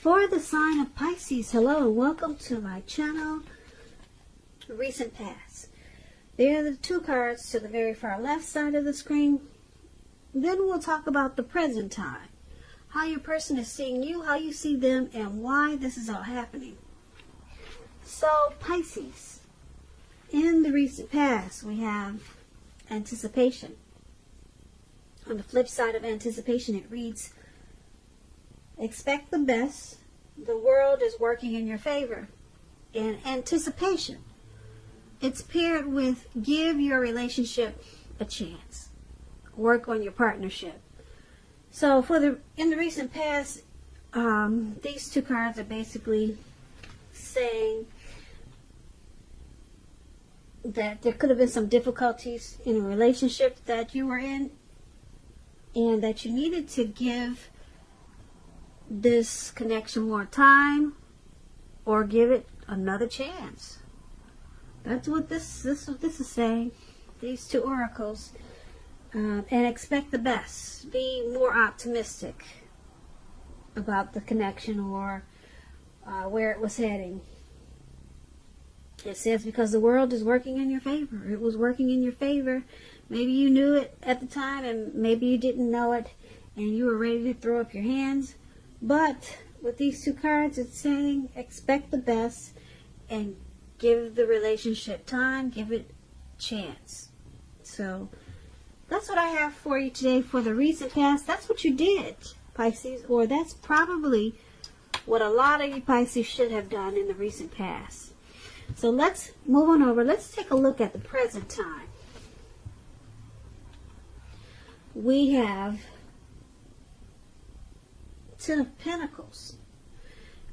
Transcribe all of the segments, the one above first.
For the sign of Pisces, hello and welcome to my channel, Recent Past. There are the two cards to the very far left side of the screen. Then we'll talk about the present time, how your person is seeing you, how you see them, and why this is all happening. So Pisces, in the recent past we have anticipation. On the flip side of anticipation it reads, expect the best. The world is working in your favor. In anticipation, it's paired with give your relationship a chance. Work on your partnership. So in the recent past, these two cards are basically saying that there could have been some difficulties in a relationship that you were in, and that you needed to give this connection more time or give it another chance. That's what this is saying. These two oracles. And expect the best. Be more optimistic about the connection or where it was heading. It says because the world is working in your favor. It was working in your favor. Maybe you knew it at the time and maybe you didn't know it and you were ready to throw up your hands. But with these two cards, it's saying expect the best and give the relationship time, give it a chance. So that's what I have for you today for the recent past. That's what you did, Pisces, or that's probably what a lot of you Pisces should have done in the recent past. So let's move on over. Let's take a look at the present time. We have Ten of Pentacles,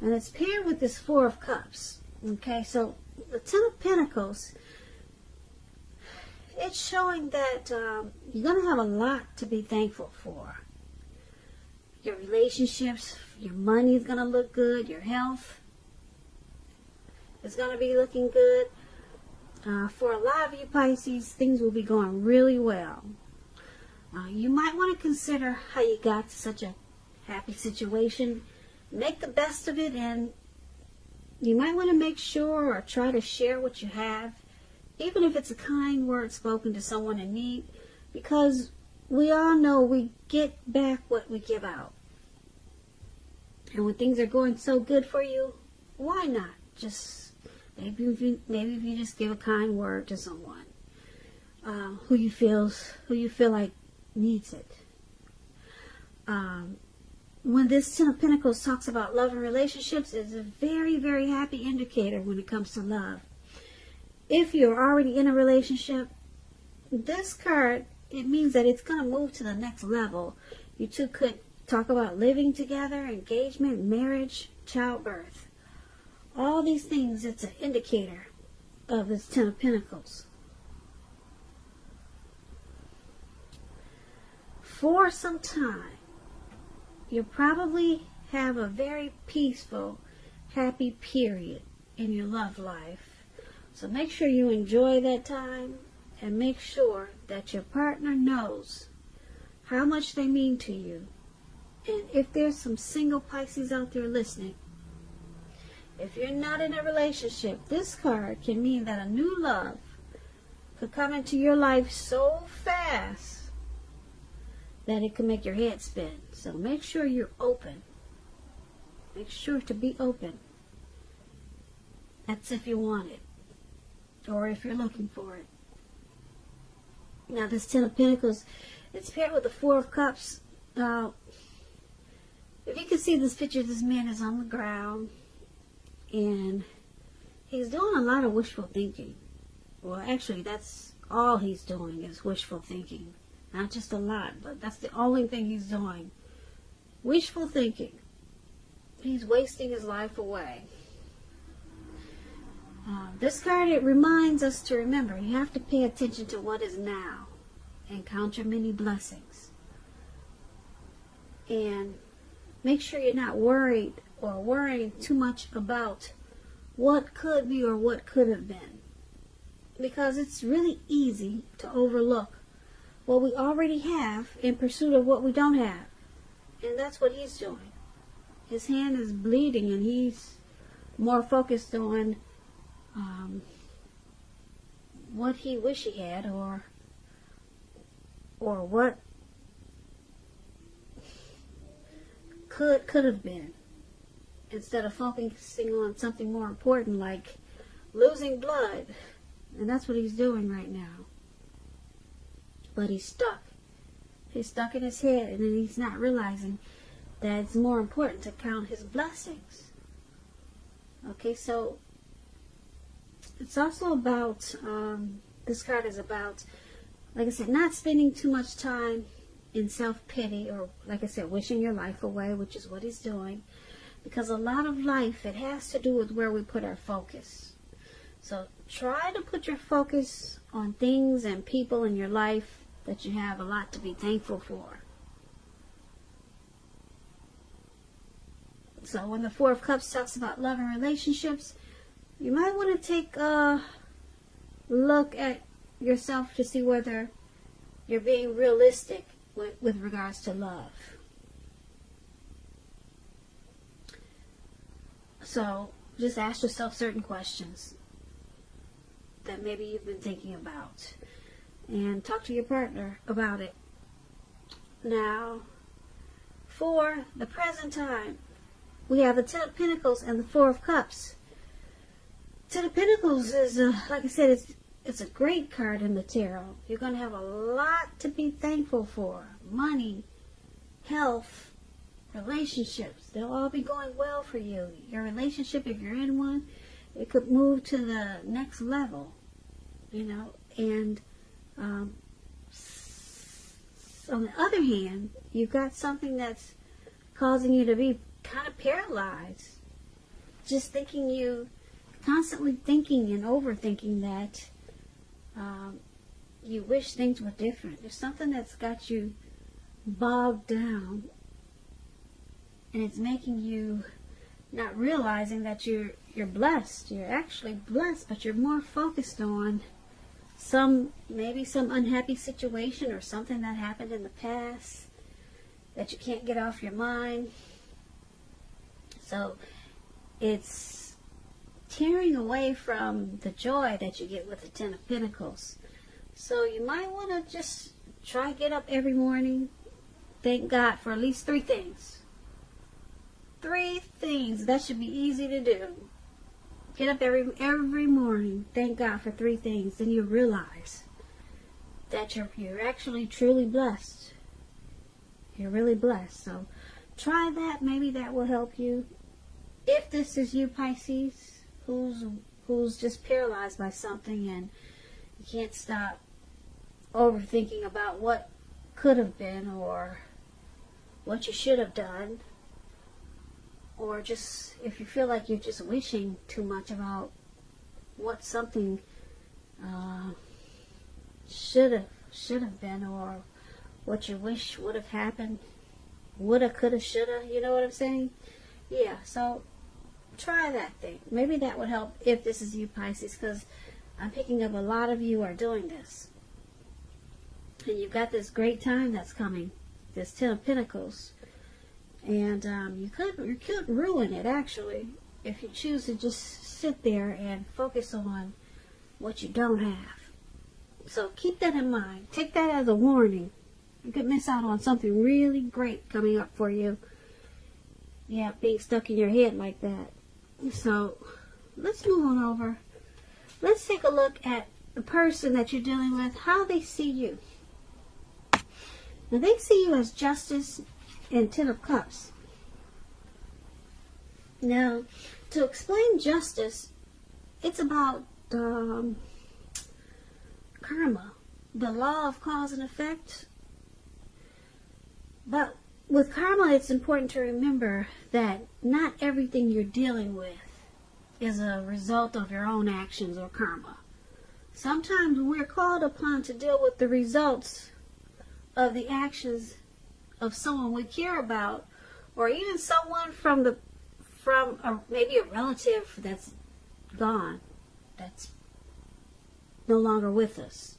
and it's paired with this Four of Cups. Okay, so the Ten of Pentacles, it's showing that you're going to have a lot to be thankful for. Your relationships, your money is going to look good, your health is going to be looking good. For a lot of you Pisces, things will be going really well. You might want to consider how you got to such a happy situation. Make the best of it, and you might want to make sure or try to share what you have, even if it's a kind word spoken to someone in need, because we all know we get back what we give out. And when things are going so good for you, why not just maybe if you just give a kind word to someone who you feel like needs it. When this Ten of Pentacles talks about love and relationships, it's a very, very happy indicator when it comes to love. If you're already in a relationship, this card, it means that it's going to move to the next level. You two could talk about living together, engagement, marriage, childbirth. All these things, it's an indicator of this Ten of Pentacles. For some time, you'll probably have a very peaceful, happy period in your love life. So make sure you enjoy that time and make sure that your partner knows how much they mean to you. And if there's some single Pisces out there listening, if you're not in a relationship, this card can mean that a new love could come into your life so fast that it can make your head spin. So make sure you're open. Make sure to be open. That's if you want it, or if you're looking for it. Now this Ten of Pentacles, it's paired with the Four of Cups. If you can see this picture, this man is on the ground and he's doing a lot of wishful thinking. Well, actually, that's all he's doing is wishful thinking. Not just a lot, but that's the only thing he's doing. Wishful thinking. He's wasting his life away. This card, it reminds us to remember, you have to pay attention to what is now and count your many blessings. And make sure you're not worried or worrying too much about what could be or what could have been. Because it's really easy to overlook what we already have in pursuit of what we don't have. And that's what he's doing. his hand is bleeding, and he's more focused on what he wish he had, or what could have been, instead of focusing on something more important like losing blood. And that's what he's doing right now. But he's stuck. He's stuck in his head, and then he's not realizing that it's more important to count his blessings. Okay, so it's also about, this card is about, like I said, not spending too much time in self-pity, or, like I said, wishing your life away, which is what he's doing. Because a lot of life, it has to do with where we put our focus. So try to put your focus on things and people in your life that you have a lot to be thankful for. So when the Four of Cups talks about love and relationships, you might want to take a look at yourself to see whether you're being realistic with regards to love. So just ask yourself certain questions that maybe you've been thinking about, and talk to your partner about it. Now, for the present time, we have the Ten of Pentacles and the Four of Cups. Ten of Pentacles is, like I said, it's a great card in the tarot. You're going to have a lot to be thankful for. Money, health, relationships. They'll all be going well for you. Your relationship, if you're in one, it could move to the next level, you know. And on the other hand, you've got something that's causing you to be kind of paralyzed. Just constantly thinking and overthinking that you wish things were different. There's something that's got you bogged down, and it's making you not realizing that you're blessed. You're actually blessed, but you're more focused on maybe some unhappy situation or something that happened in the past that you can't get off your mind. So it's tearing away from the joy that you get with the Ten of Pentacles. So you might want to just try get up every morning, thank God for at least 3 things. 3 things. That should be easy to do. Get up every morning, thank God for 3 things. Then you realize that you're actually truly blessed. You're really blessed. So try that. Maybe that will help you. If this is you, Pisces, who's just paralyzed by something and you can't stop overthinking about what could have been or what you should have done, or just if you feel like you're just wishing too much about what something should have been, or what you wish would have happened, woulda, coulda, shoulda, you know what I'm saying? Yeah, so try that thing. Maybe that would help if this is you, Pisces, because I'm picking up a lot of you are doing this. And you've got this great time that's coming, this Ten of Pentacles. And you could ruin it, actually, if you choose to just sit there and focus on what you don't have. So keep that in mind. Take that as a warning. You could miss out on something really great coming up for you. Yeah, being stuck in your head like that. So let's move on over. Let's take a look at the person that you're dealing with, how they see you. Now, they see you as Justice and Ten of Cups. Now, to explain justice, it's about karma, the law of cause and effect. But with karma, it's important to remember that not everything you're dealing with is a result of your own actions or karma. Sometimes we're called upon to deal with the results of the actions of someone we care about, or even someone from maybe a relative that's gone, that's no longer with us.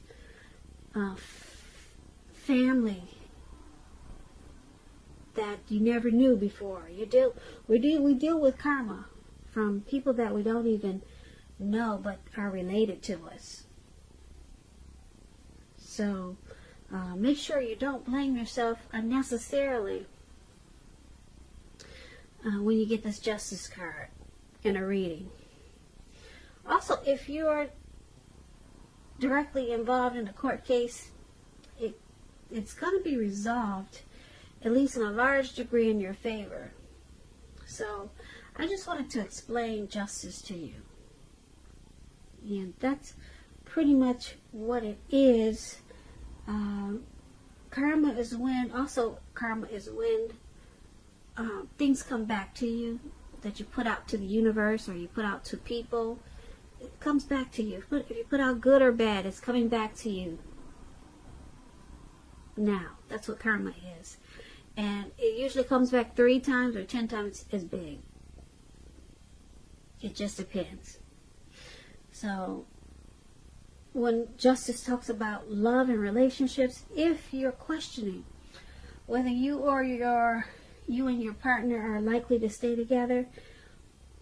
Family, that you never knew before. We deal with karma from people that we don't even know but are related to us. So make sure you don't blame yourself unnecessarily when you get this Justice card in a reading. Also, if you're directly involved in a court case, it's going to be resolved, at least in a large degree, in your favor. So I just wanted to explain justice to you. And that's pretty much what it is. Karma is when things come back to you that you put out to the universe or you put out to people. It comes back to you. If you put out good or bad, it's coming back to you. Now, that's what karma is. And it usually comes back 3 times or 10 times as big. It just depends. So, when justice talks about love and relationships, if you're questioning whether you and your partner are likely to stay together,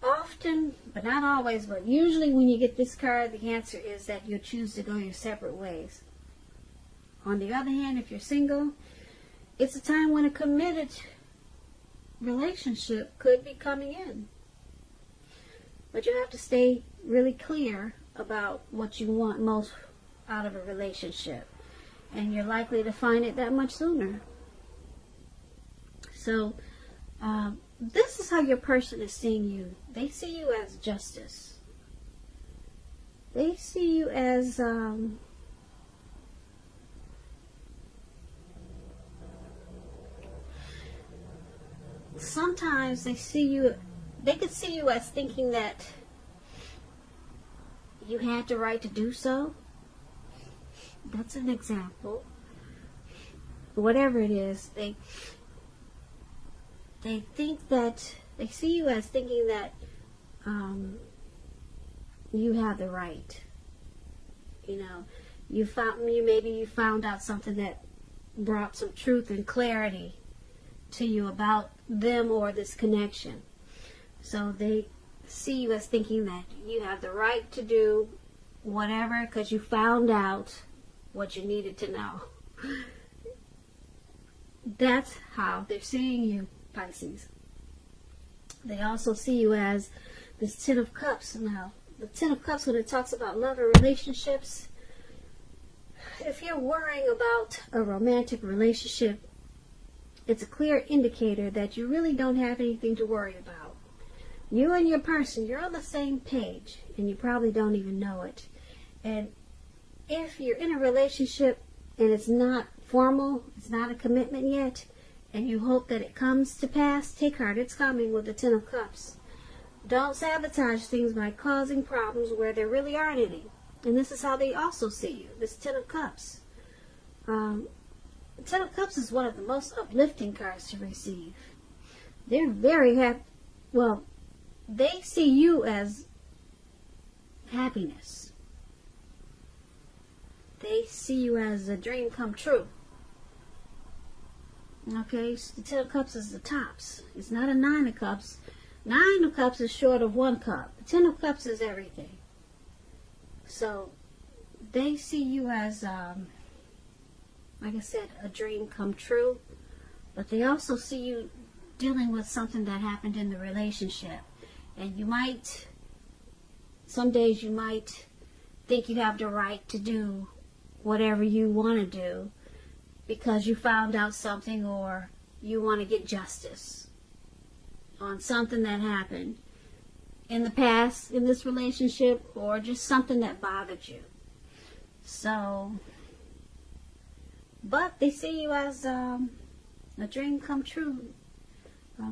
often, but not always, but usually when you get this card, the answer is that you'll choose to go your separate ways. On the other hand, if you're single, it's a time when a committed relationship could be coming in. But you have to stay really clear about what you want most out of a relationship. And you're likely to find it that much sooner. So, this is how your person is seeing you. They see you as justice. They see you as sometimes they could see you as thinking that you had the right to do so. That's an example. Whatever it is, they think that they see you as thinking that you have the right. You know, maybe you found out something that brought some truth and clarity to you about them or this connection. So they see you as thinking that you have the right to do whatever because you found out what you needed to know. That's how they're seeing you, Pisces. They also see you as this Ten of Cups. Now, the Ten of Cups, when it talks about love and relationships, if you're worrying about a romantic relationship, it's a clear indicator that you really don't have anything to worry about. You and your person, you're on the same page, and you probably don't even know it. And if you're in a relationship and it's not formal, it's not a commitment yet, and you hope that it comes to pass, take heart, it's coming with the Ten of Cups. Don't sabotage things by causing problems where there really aren't any. And this is how they also see you, this Ten of Cups. The Ten of Cups is one of the most uplifting cards to receive. They're very happy. Well, they see you as happiness. They see you as a dream come true. Okay, so the Ten of Cups is the tops. It's not a Nine of Cups. Nine of Cups is short of 1 cup. The Ten of Cups is everything. So, they see you as, like I said, a dream come true. But they also see you dealing with something that happened in the relationship. And some days you might think you have the right to do whatever you want to do because you found out something or you want to get justice on something that happened in the past in this relationship or just something that bothered you. So, but they see you as a dream come true.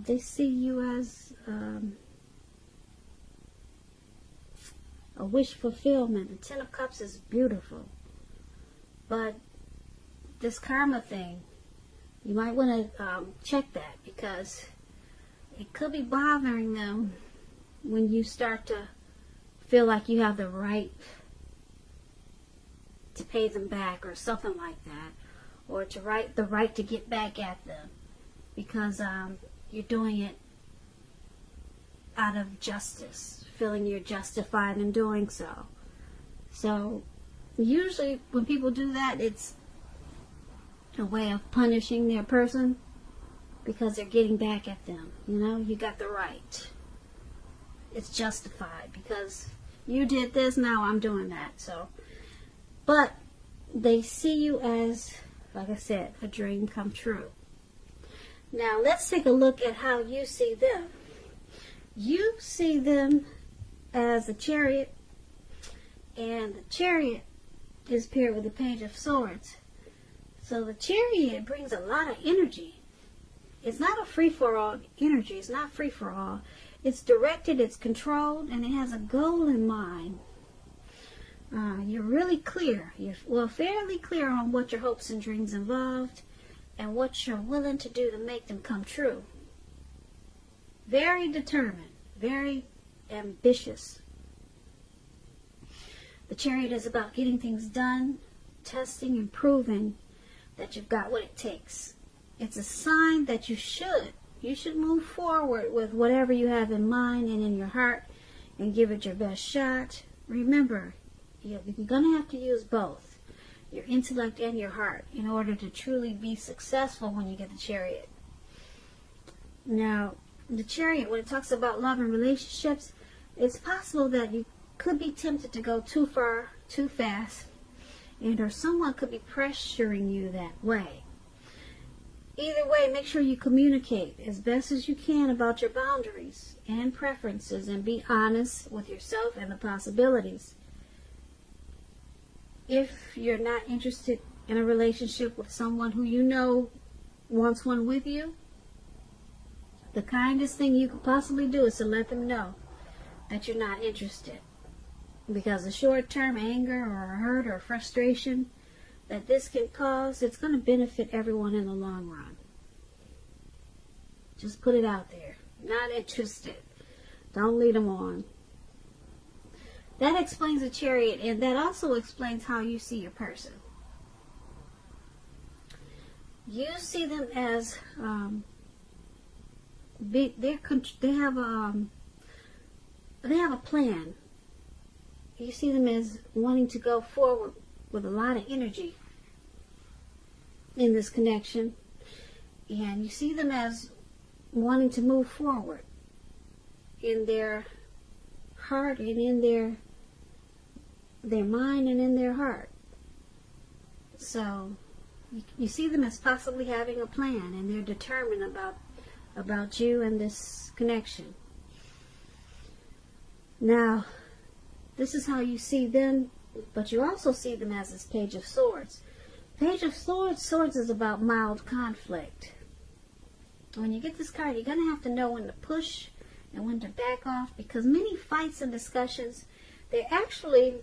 They see you as a wish fulfillment. The Ten of Cups is beautiful. But this karma thing, you might want to check that because it could be bothering them when you start to feel like you have the right to pay them back or something like that, or the right to get back at them. because you're doing it out of justice, feeling you're justified in doing so. So usually when people do that, it's a way of punishing their person because they're getting back at them. You know, you got the right. It's justified because you did this, now I'm doing that. So, but they see you as, like I said, a dream come true. Now let's take a look at how you see them. You see them as a Chariot, and the Chariot is paired with the Page of Swords. So the Chariot brings a lot of energy. It's not a free-for-all energy. It's not free-for-all. It's directed, it's controlled, and it has a goal in mind. You're really clear. You're fairly clear on what your hopes and dreams involved and what you're willing to do to make them come true. Very determined, very ambitious. The Chariot is about getting things done, testing and proving that you've got what it takes. It's a sign that you should move forward with whatever you have in mind and in your heart and give it your best shot. Remember, you're going to have to use both, your intellect and your heart, in order to truly be successful when you get the Chariot. Now, the Chariot, when it talks about love and relationships, it's possible that you could be tempted to go too far, too fast, or someone could be pressuring you that way. Either way, make sure you communicate as best as you can about your boundaries and preferences and be honest with yourself and the possibilities. If you're not interested in a relationship with someone who you know wants one with you, the kindest thing you could possibly do is to let them know that you're not interested. Because the short-term anger or hurt or frustration that this can cause, it's going to benefit everyone in the long run. Just put it out there. Not interested. Don't lead them on. That explains the Chariot, and that also explains how you see your person. You see them as they have a plan. You see them as wanting to go forward with a lot of energy in this connection, and you see them as wanting to move forward in their heart and in their mind and in their heart. So you see them as possibly having a plan, and they're determined about you and this connection. Now, this is how you see them, but you also see them as this Page of Swords. Page of Swords is about mild conflict. When you get this card, you're going to have to know when to push and when to back off, because many fights and discussions, they're actually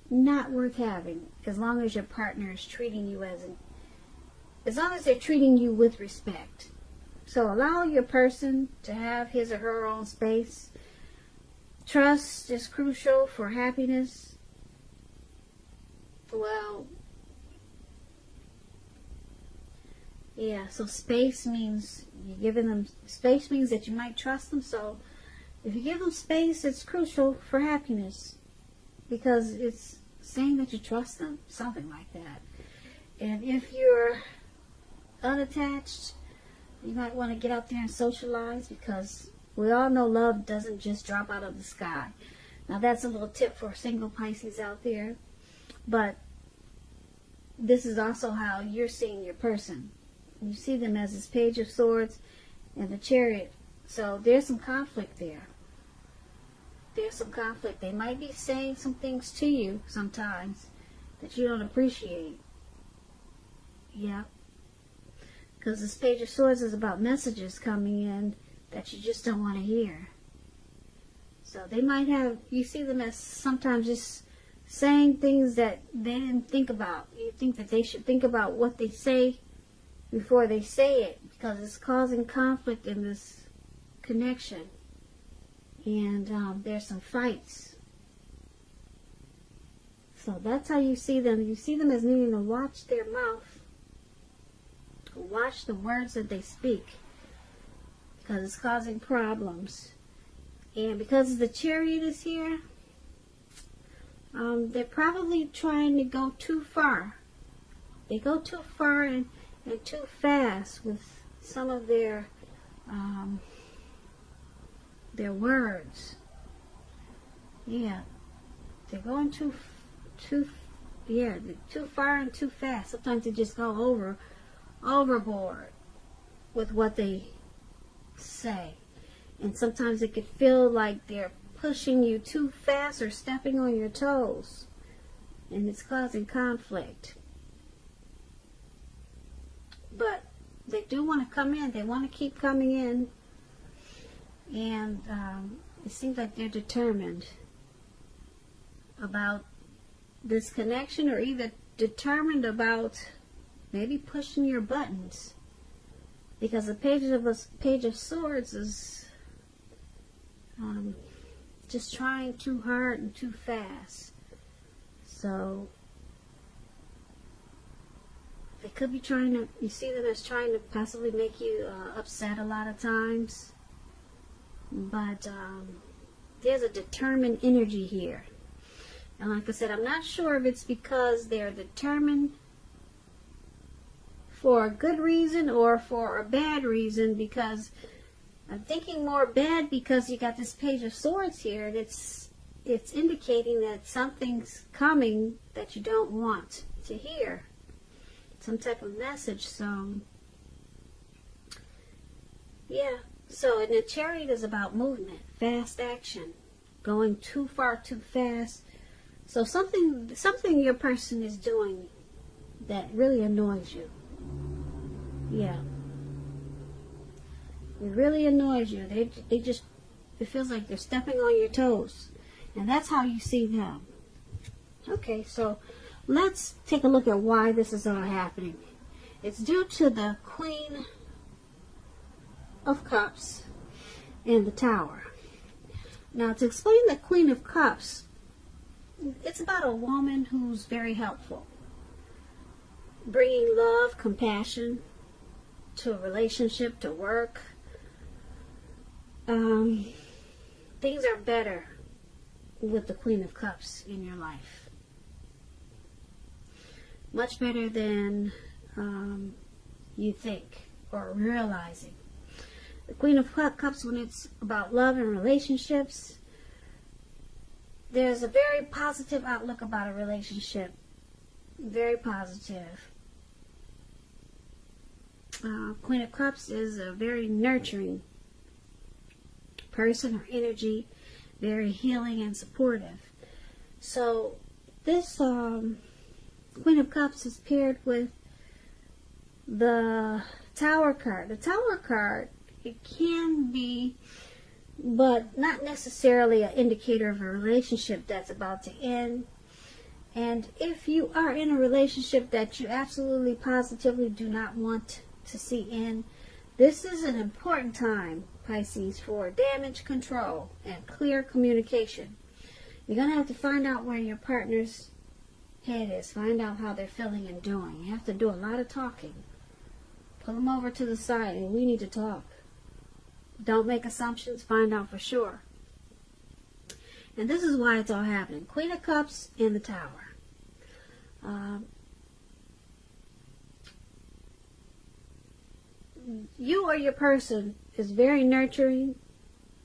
not worth having as long as your partner is treating you as long as they're treating you with respect. So allow your person to have his or her own space. Trust is crucial for happiness. Well, yeah, so space means you're giving them space means that you might trust them. So if you give them space, it's crucial for happiness because it's saying that you trust them, something like that. And if you're unattached, you might want to get out there and socialize, because we all know love doesn't just drop out of the sky. Now that's a little tip for single Pisces out there, but this is also how you're seeing your person. You see them as this Page of Swords and the Chariot. So there's some conflict there. There's some conflict. They might be saying some things to you sometimes that you don't appreciate. Yeah. Because this Page of Swords is about messages coming in that you just don't want to hear. So they might have, you see them as sometimes just saying things that they didn't think about. You think that they should think about what they say before they say it, because it's causing conflict in this connection. And there's some fights. So that's how you see them. You see them as needing to watch their mouth. Watch the words that they speak. because it's causing problems. And because the Chariot is here, they're probably trying to go too far. They go too far and too fast with some of their words. Yeah, they're going too far and too fast. Sometimes they just go overboard with what they say. And sometimes it could feel like they're pushing you too fast or stepping on your toes. And it's causing conflict. But they do want to come in. They want to keep coming in. And it seems like they're determined about this connection, or either determined about maybe pushing your buttons. Because the Page of Swords is just trying too hard and too fast. So they could be trying to, you see them as trying to possibly make you upset a lot of times. But there's a determined energy here. And like I said, I'm not sure if it's because they're determined for a good reason or for a bad reason, because I'm thinking more bad because you got this Page of Swords here, and it's indicating that something's coming that you don't want to hear. Some type of message. So yeah. So, and the Chariot is about movement, fast action, going too far too fast. So something your person is doing that really annoys you. Yeah. It really annoys you. They just, it feels like they're stepping on your toes. And that's how you see them. Okay, so let's take a look at why this is all happening. It's due to the Queen of Cups and the Tower. Now, to explain the Queen of Cups, it's about a woman who's very helpful, bringing love, compassion to a relationship, to work. Things are better with the Queen of Cups in your life. Much better than you think or realizing. The Queen of Cups, when it's about love and relationships, there's a very positive outlook about a relationship. Very positive. Queen of Cups is a very nurturing person or energy, very healing and supportive. So this Queen of Cups is paired with the Tower card. The Tower card, it can be, but not necessarily an indicator of a relationship that's about to end. And if you are in a relationship that you absolutely positively do not want to see end, this is an important time, Pisces, for damage control and clear communication. You're going to have to find out where your partner's head is. Find out how they're feeling and doing. You have to do a lot of talking. Pull them over to the side and we need to talk. Don't make assumptions. Find out for sure. And this is why it's all happening. Queen of Cups in the Tower. You or your person is very nurturing,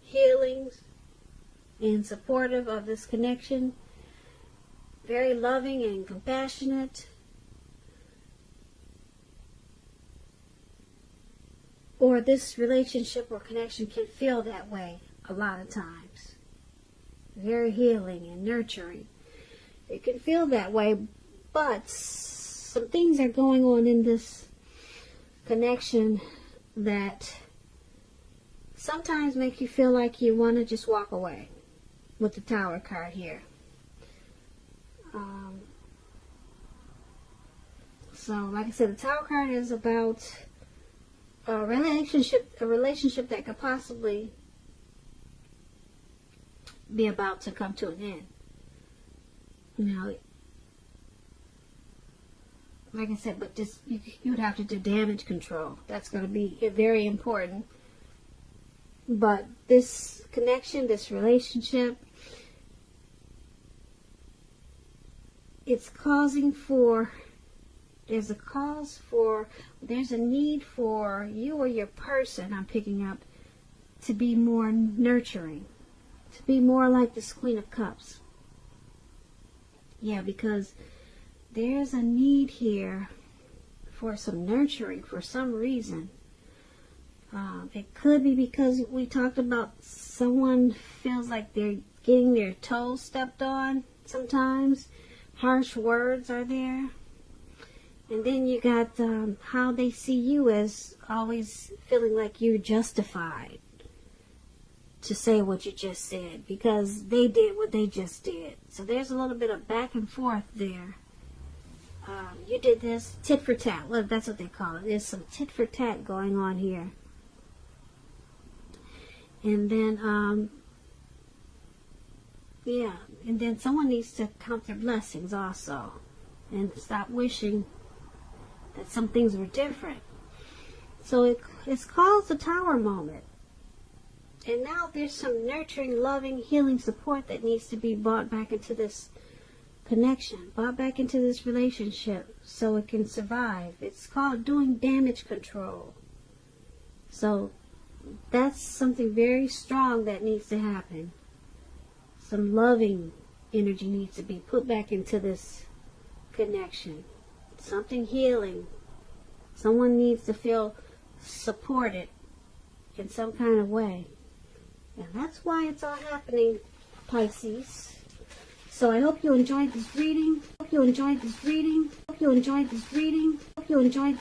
healing, and supportive of this connection. Very loving and compassionate. Or this relationship or connection can feel that way a lot of times. Very healing and nurturing. It can feel that way, but some things are going on in this connection that sometimes make you feel like you want to just walk away with the Tower card here. So, like I said, the Tower card is about a relationship that could possibly be about to come to an end. Now, like I said, but just you would have to do damage control. That's going to be very important But this connection, this relationship, it's causing for, there's a need for you or your person, I'm picking up, to be more nurturing, to be more like this Queen of Cups. Yeah, because there's a need here for some nurturing for some reason. It could be because we talked about someone feels like they're getting their toes stepped on sometimes. Harsh words are there. And then you got how they see you as always feeling like you're justified to say what you just said because they did what they just did. So there's a little bit of back and forth there. You did this, tit for tat. Well, that's what they call it. There's some tit for tat going on here. And then, yeah, and then someone needs to count their blessings also and stop wishing that some things were different. So it's called the Tower moment. And now there's some nurturing, loving, healing support that needs to be brought back into this connection, brought back into this relationship so it can survive. It's called doing damage control. So that's something very strong that needs to happen. Some loving energy needs to be put back into this connection. Something healing. Someone needs to feel supported in some kind of way. And that's why it's all happening, Pisces. So I hope you enjoyed this reading. Hope you enjoyed this reading. Hope you enjoyed this reading. Hope you enjoyed this